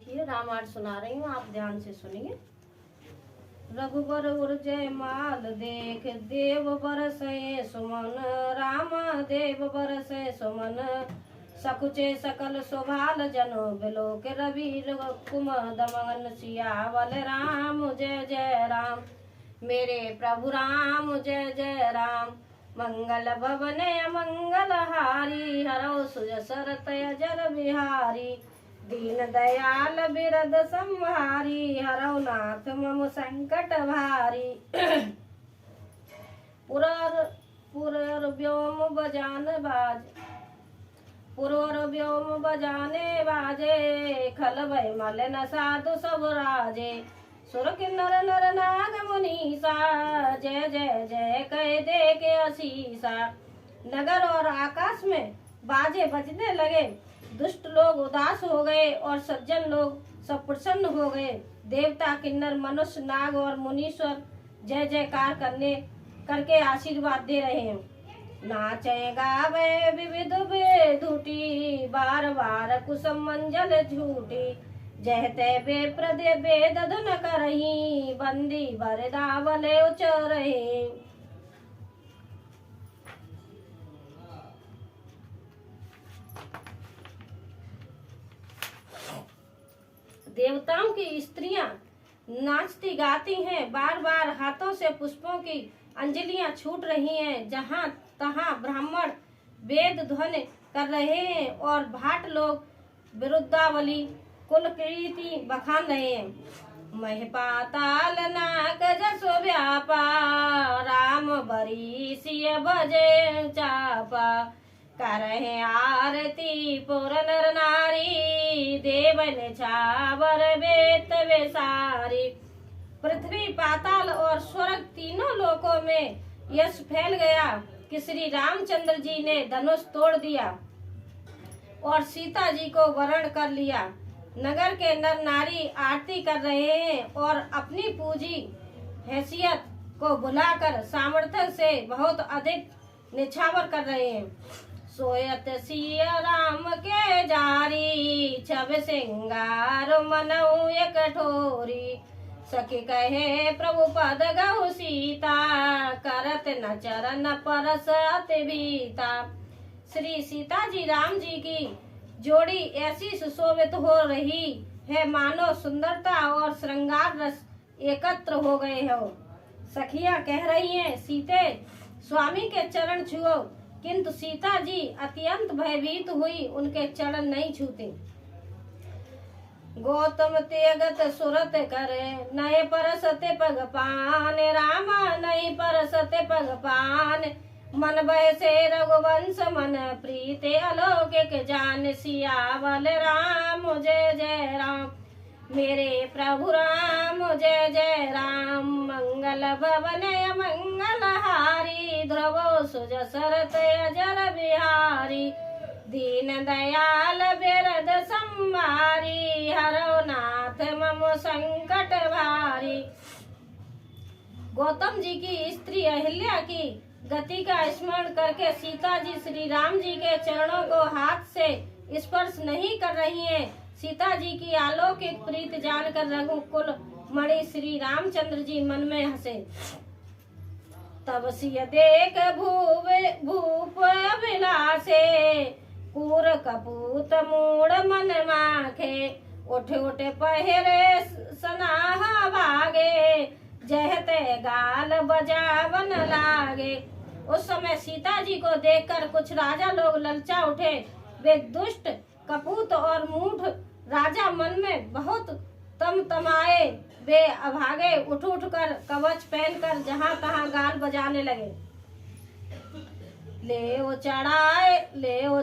देखिए रामायण सुना रही हूँ, आप ध्यान से सुनिए। रघुबर उर्जय माल देख देव बरसै सुमन, राम देव बरसै सुमन। सकुचे सकल शोभाल जनो बिलोक रवि कुमद मगन, सियावल राम जय जय राम। मेरे प्रभु राम जय जय राम। मंगल भवन मंगल हारी, हरो सुजसरत अजर बिहारी। दीन दयाल बिरद संहारी, हरौ नाथ मम संकट भारी। पुरर व्योम बजान बाज, पुरवर व्योम बजाने बाजे। खल भय मल न साधु सब राजे, सुर किन्नर नर नाग मुनीसा। जय जय जय कह दे के असीसा। नगर और आकाश में बाजे बजने लगे, दुष्ट लोग उदास हो गए और सज्जन लोग सब प्रसन्न हो गए। देवता किन्नर मनुष्य नाग और मुनीश्वर जय जयकार करके आशीर्वाद दे रहे हैं। नाचे गावे विविध बेधुटी, बार बार कुसुम मंजल झूठी। जहते बेप्रदे बेद धुन करही, बंदी बरदावले उचरही। देवताओं की स्त्रियां नाचती गाती हैं, बार बार हाथों से पुष्पों की अंजलियां छूट रही हैं। जहां तहां ब्राह्मण वेद ध्वनि कर रहे हैं और भाट लोग विरुद्धावली कुल कीर्ति बखान रहे हैं। मह पाताल नाग जसो व्यापा, राम बरी सिय भजे चापा। करहे आरती पुर नर नारी, देवन छावर बेत बेसारी। पृथ्वी पाताल और स्वर्ग तीनों लोकों में यश फैल गया कि श्री रामचंद्र जी ने धनुष तोड़ दिया और सीता जी को वरण कर लिया। नगर के नर नारी आरती कर रहे हैं और अपनी पूजी हैसियत को भुलाकर सामर्थ्य से बहुत अधिक निछावर कर रहे हैं। सोयत सिया राम के जारी, छब सिंगार मनऊ एक ठोरी। सखी कहे प्रभु पद गौ सीता, करत न चरण परस अति बीता। श्री सीता जी राम जी की जोड़ी ऐसी सुशोभित हो रही है मानो सुंदरता और श्रृंगार रस एकत्र हो गए हो। सखियां कह रही हैं, सीते स्वामी के चरण छुओ, किंतु सीता जी अत्यंत भयभीत हुई उनके चरण नहीं छूते। गौतम तेगत सुरत करे, नए परसते पग पान। रामा नहीं परसते पग पान, मन भय से रघुवंश मन प्रीते। अलौकिक जान सियावल राम जय जय राम। मेरे प्रभु राम जय जय राम। मंगल भवन मंगल हारी, ध्रुवो सुजसरत अजर बिहारी। दीन दयाल बिरद संहारी, हरौ नाथ मम संकट भारी। गौतम जी की स्त्री अहिल्या की गति का स्मरण करके सीता जी श्री राम जी के चरणों को हाथ से स्पर्श नहीं कर रही हैं। सीता जी की अलौकिक प्रीत जानकर रघुकुल मणि श्री रामचंद्र जी मन में हंसे। तब सिय देख भूप अभिलाषे, कूर कपूत मूड मन माखे। उठ उठ पहरे सनाहा भागे, जहते गाल बजावन लागे। उस समय सीता जी को देखकर कुछ राजा लोग ललचा उठे। वे दुष्ट कपूत और मूढ़ राजा मन में बहुत तमाए। वे अभागे उठ उठ कर कवच पहनकर जहां तहां गाल बजाने लगे। ले ओ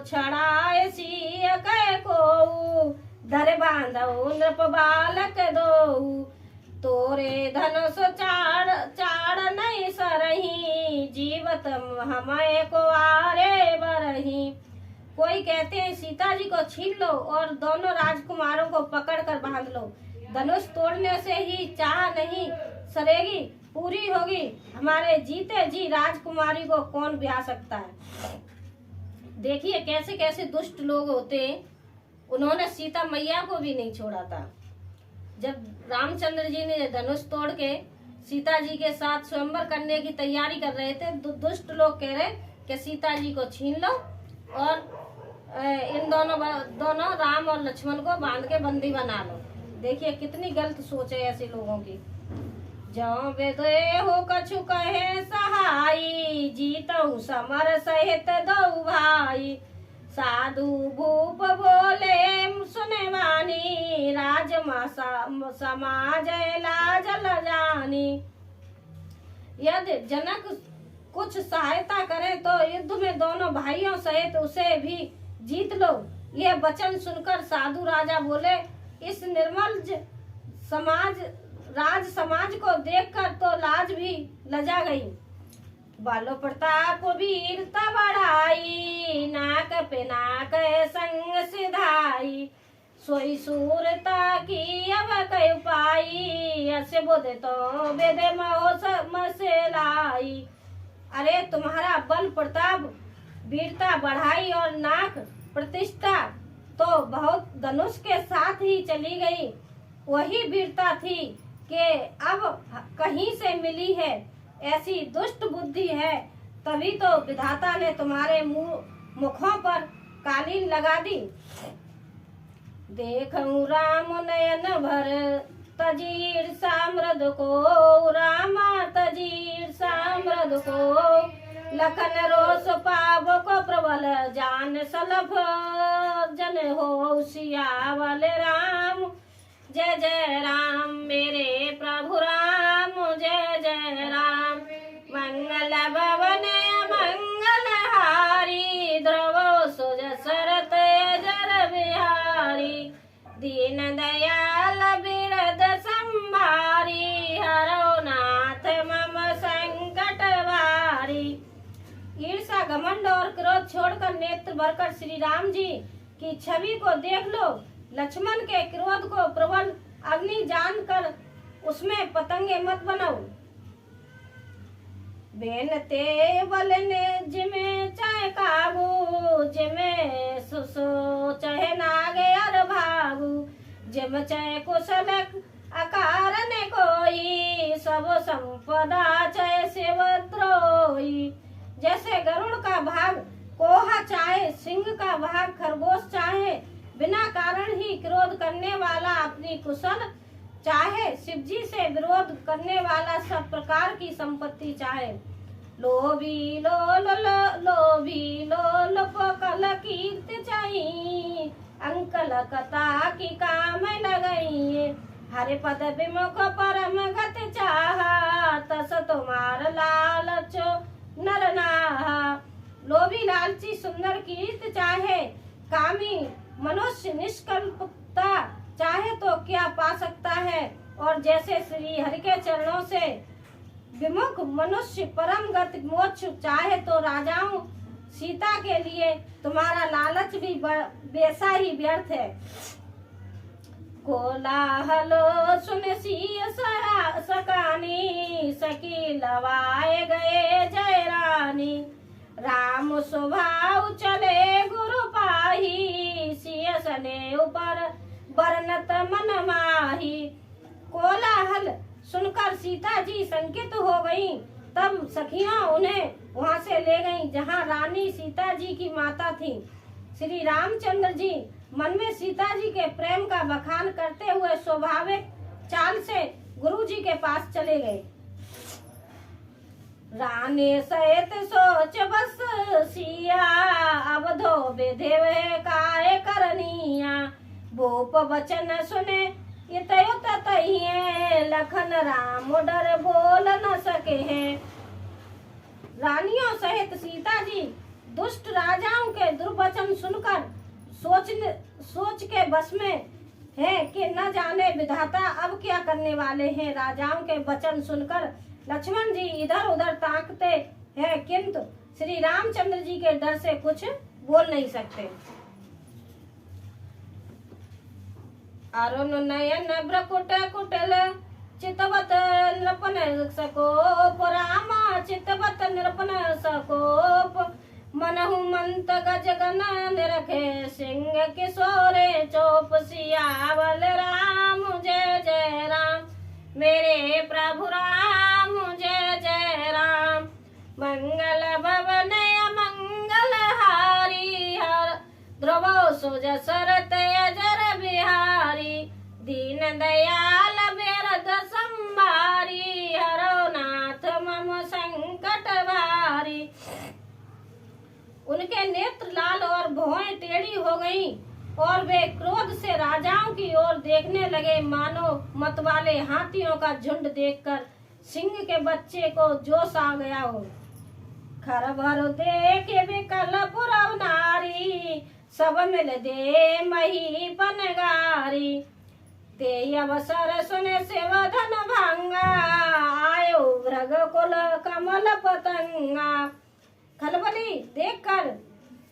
चढ़ाए सिय कै को, धर बांधो नृप बालक दो। तोरे धनुष चाड़ नहीं सरही, जीवत हमें को आरे बरही। कोई कहते हैं सीता जी को छीन लो और दोनों राजकुमारों को पकड़कर बांध लो। धनुष तोड़ने से ही चाह नहीं सरेगी पूरी होगी। हमारे जीते जी राजकुमारी को कौन ब्याह सकता है। देखिए कैसे कैसे दुष्ट लोग होते हैं, उन्होंने सीता मैया को भी नहीं छोड़ा था। जब रामचंद्र जी ने धनुष तोड़ के सीता जी के साथ स्वयंवर करने की तैयारी कर रहे थे, दुष्ट लोग कह रहे कि सीता जी को छीन लो और इन दोनों राम और लक्ष्मण को बांध के बंदी बना लो। देखिए कितनी गलत सोच है ऐसे लोगों की। जौ बेदे हो कछु कहे सहाई, जीतऊ समर सहित दो भाई। साधु भूप बोले सुने वानी, राज समाज लाज ल जानी। यदि जनक कुछ सहायता करे तो युद्ध में दोनों भाइयों सहित उसे भी जीत लो। यह वचन सुनकर साधु राजा बोले, इस निर्मल राज समाज को देखकर तो लाज भी लजा गई। बालो प्रताप वीरता बढ़ाई, नाक पे नाक संग सिधाई। सोई सूरता की अब कई पाई, ऐसे बोले तो बेदे मसेलाई। अरे तुम्हारा बल प्रताप वीरता बढ़ाई और नाक प्रतिष्ठा तो बहुत धनुष के साथ ही चली गई। वही वीरता थी कि अब कहीं से मिली है, ऐसी दुष्ट बुद्धि है। तभी तो विधाता ने तुम्हारे मुखों पर कालीन लगा दी। देखूं राम नयन भर तजीर सामृद को, रामा तजीर सामृद को। लखन रोष पाव को प्रबल जान सलभ, जन हो सियावल राम। जय जय राम मेरे प्रभु राम, जय जय राम। मंगल भवन मंगल हारी, ध्रुव सुज सरत जर बिहारी। दीन दयाल बिरद संभारी, हरो नाथ मम संकट भारी। ईर्षा घमंड और क्रोध छोड़कर नेत्र भरकर श्री राम जी की छवि को देख लो। लक्ष्मण के क्रोध को प्रबल अग्नि जानकर उसमें पतंगे मत बनाओ। बेनते बल ने जिमे चाहे काबू, जिमे सुसो चाहे नागे अर भागू। जिम चाहे कुशल अकारन कोई, सब संपदा चाहे शिव द्रोही। जैसे गरुड़ का भाग कोहा चाहे, सिंह का भाग खरगोश चाहे। बिना कारण ही क्रोध करने वाला अपनी कुशल चाहे, शिवजी से विरोध करने वाला सब प्रकार की संपत्ति चाहे। लोभी लोल पकल कीर्ति चाहिए, अंकल कथा की काम लगई। हरे पद विमुख परम गत चाहा, तस तुम्हार लालचो नर नाहा। लोभी लालची सुंदर कीर्ति चाहे, कामी मनुष्य निष्कल्पता चाहे तो क्या पा सकता है। और जैसे श्री हरि के चरणों से विमुख मनुष्य परम गति मोक्ष चाहे तो राजाओं सीता के लिए तुम्हारा लालच भी वैसा ही व्यर्थ है। कोलाहल सुन सिय सकानी, सकी लवाए गए जय रानी। राम स्वभाव चले गुरु पाही, सिय सने ऊपर बरनत मन माही। कोलाहल सुनकर सीता जी संकित हो गईं। तब सखियां उन्हें वहां से ले गईं जहां रानी सीता जी की माता थी। श्री रामचंद्र जी मन में सीता जी के प्रेम का बखान करते हुए स्वाभाविक चाल से गुरु जी के पास चले गए। रानी सहित सोच बस सिया, अब धो विधेव काय करनिया। भूप वचन सुने इतयुत तहिए, लखन राम डर बोल न सके हैं। रानियों सहित सीता जी दुष्ट राजाओं के दुर्वचन सुनकर सोच के बस में है कि न जाने विधाता अब क्या करने वाले हैं। राजाओं के वचन सुनकर लक्ष्मण जी इधर उधर ताकते हैं, किंतु श्री रामचंद्र जी के डर से कुछ बोल नहीं सकते। अरुण नयन ब्रकुट कुटल, चितवत नृपन सकोप। रामा चितवत नृपन सकोप, मनहु मंत गज गन रखे सिंह किशोरे चोप सियावल राम जय जय राम मेरे प्रभु राम जय जय राम मंगल भवन मंगल हारी हर ध्रुव सुज सरत अजर बिहारी दीन दयाल बेरद संभारी हरो नाथ मम संकट भारी। उनके नेत्र लाल और भौहें टेढ़ी हो गईं और वे क्रोध से राजाओं की ओर देखने लगे, मानो मतवाले हाथियों का झुंड देखकर सिंह के बच्चे को जोश आ गया हो। खर भर देखे विकल पुरव नारी सब मिल दे मही पनगारी ते अवसर सुने सेवधन भंगा आयो भृग कुल कमल पतंगा। खलबली देखकर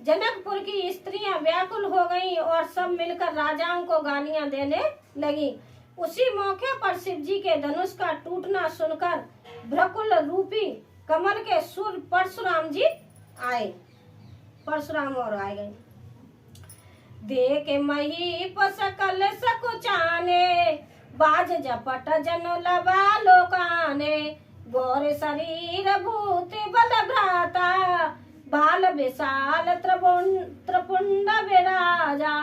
जनकपुर की स्त्रियां व्याकुल हो गईं और सब मिलकर राजाओं को गालियां देने लगी। उसी मौके पर शिव जी के धनुष का टूटना सुनकर भ्रकुल रूपी कमल के सुर परशुराम जी आए। परशुराम और आए गए देख महीप सकल सकुचाने बाज जपट जनो लबा लोकाने गौर शरीर भूत बल भ्राता बाल विशाल त्रिपुंड विराजा।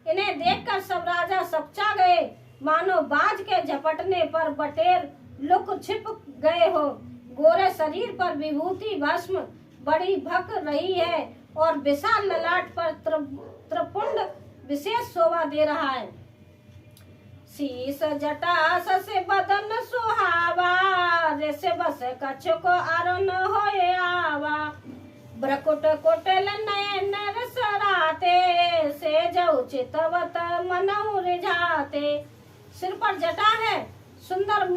इन्हें देखकर सब राजा सपचा गए, मानो बाज के झपटने पर बटेर लुक छिप गए हो। गोरे शरीर पर विभूति भस्म बड़ी भक रही है और विशाल ललाट पर त्रिपुंड विशेष शोभा दे रहा है। शीस जटा से बदन सुहावा जैसे बस कछु को अरुण होए आवा ब्रकुट कुटिल नयन रसराते से जऊ चितवत मनऊ रिझाते। सिर पर जटा है, सुंदर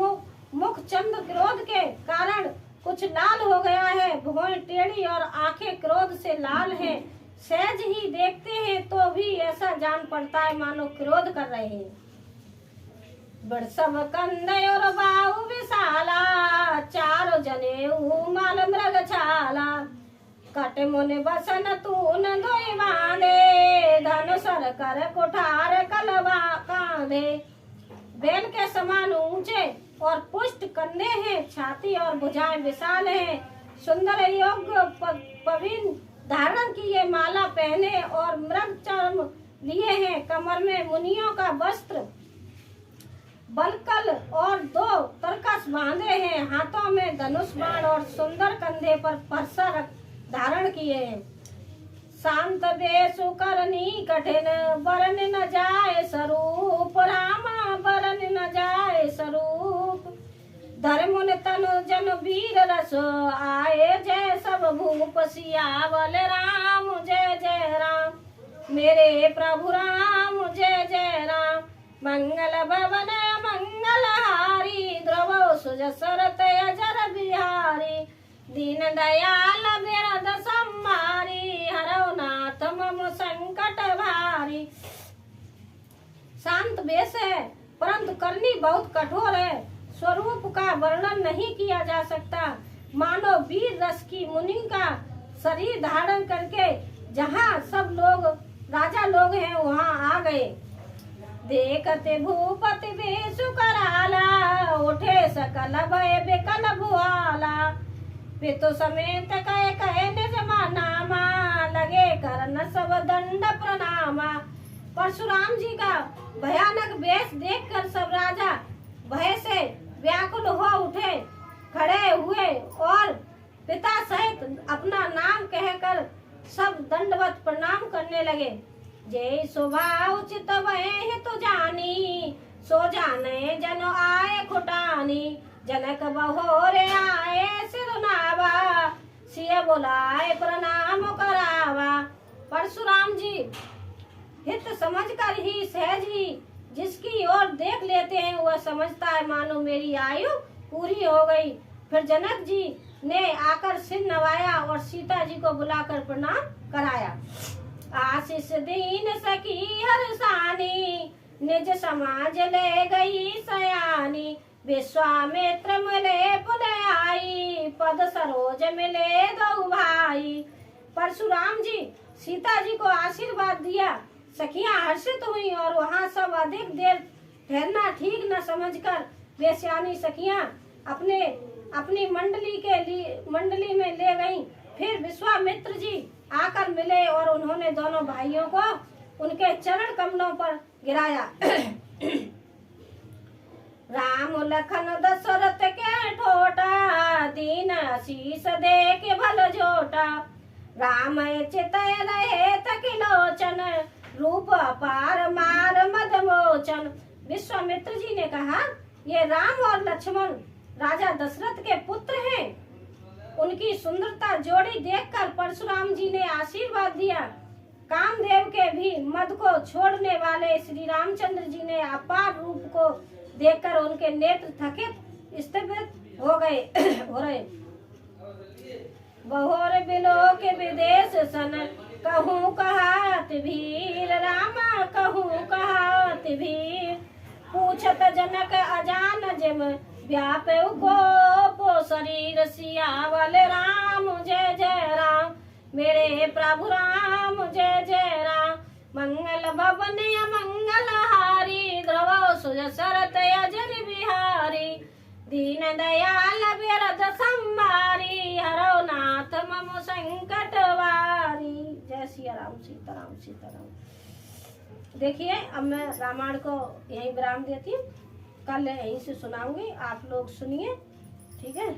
मुख चंद्र क्रोध के कारण कुछ लाल हो गया है, भौहें टेढ़ी और आंखें क्रोध से लाल हैं। सहज ही देखते हैं तो भी ऐसा जान पड़ता है मानो क्रोध कर रहे हैं। बड़सम कंधे और बाहु विशाला चारों जने माल मृग छाला कट मुनि बसन तून धोई बांधे धनुषर कर कुठार कलवा कांधे। बैल के समान ऊंचे और पुष्ट कंधे हैं, छाती और भुजाएं विशाल हैं। सुंदर योग्य पविन धारण किए माला पहने और मृग चर्म लिए हैं। कमर में मुनियों का वस्त्र बलकल और 2 तरकस बांधे हैं। हाथों में धनुष बाण और सुंदर कंधे पर परसा धारण किए हैं। शांत बेसु करनी कठिन बरन न जाए स्वरूप रामा बरन न जाए स्वरूप। धर्मुन तनु जन वीर रस आए जय सब भूप सियावल राम जय जय राम मेरे प्रभु राम जय जय राम। मंगल भवन मंगल हारी ध्रुव सुज सरत अजर बिहारी दीन दयाल बिरद सम्मारी हरौ नाथ मम संकट भारी। शांत वेश है परंतु करनी बहुत कठोर है, स्वरूप का वर्णन नहीं किया जा सकता। मानो वीर रस की मुनि का शरीर धारण करके जहाँ सब लोग राजा लोग हैं वहाँ आ गए। देखते भूपति बेसु कराला उठे सकल भय बिकल भुआला पितु समेत कहे कहे निज नामा लगे करन सब दंड प्रणामा। परशुराम जी का भयानक वेश देखकर सब राजा भय से व्याकुल हो उठे, खड़े हुए और पिता सहित अपना नाम कहकर सब दंडवत प्रणाम करने लगे। जय शोभा उचित वह तो जानी सो जाने जनो आए खुटानी जनक बहोरे आए सिरुनावा सिय बोलाए प्रणाम करावा। परशुराम जी हित समझकर ही सहज ही जिसकी ओर देख लेते हैं वह समझता है मानो मेरी आयु पूरी हो गई। फिर जनक जी ने आकर सिर नवाया और सीता जी को बुलाकर प्रणाम कराया। आशीष दीन सखी हर्षानी निज समाज ले गई सयानी विश्वामित्र मिले पुनः आई पद सरोज मिले दो भाई परशुराम जी सीता जी को आशीर्वाद दिया। सखियां हर्षित हुई और वहां सब अधिक देर ठहरना ठीक न समझकर वे सियानी सखियां अपनी मंडली में ले गईं। फिर विश्वामित्र जी आकर मिले और उन्होंने दोनों भाइयों को उनके चरण कमलों पर गिराया। राम लखन दशरथ के ठोटा, दीन आशीष दे के भल जोटा। राम चितय रहे तकिलोचन, रूप अपार मार मदमोचन। विश्वामित्र जी ने कहा, ये राम और लक्ष्मण राजा दशरथ के पुत्र हैं। उनकी सुंदरता जोड़ी देखकर परशुराम जी ने आशीर्वाद दिया। कामदेव के भी मद को छोड़ने वाले श्री रामचंद्र जी ने अपार रूप को देखकर उनके नेत्र थकित स्तब्ध हो रहे। बहोर बिलो के विदेश सन, कहूँ कहात भीर रामा कहूँ कहात भीर। पूछत जनक अजान जिम व्यापे को शरीर सियावल राम जय जय राम। मेरे प्रभु राम जय जय राम। मंगल भवन मंगल हारी, ध्रुव सुजसरत अजर बिहारी। दीन दयाल बिरद संभारी, हरो नाथ मम संकट वारी। जय सिया राम, सीताराम सीताराम। देखिए अब मैं रामायण को यहीं विराम देती हूँ, कल यहीं से सुनाऊंगी, आप लोग सुनिए, ठीक है।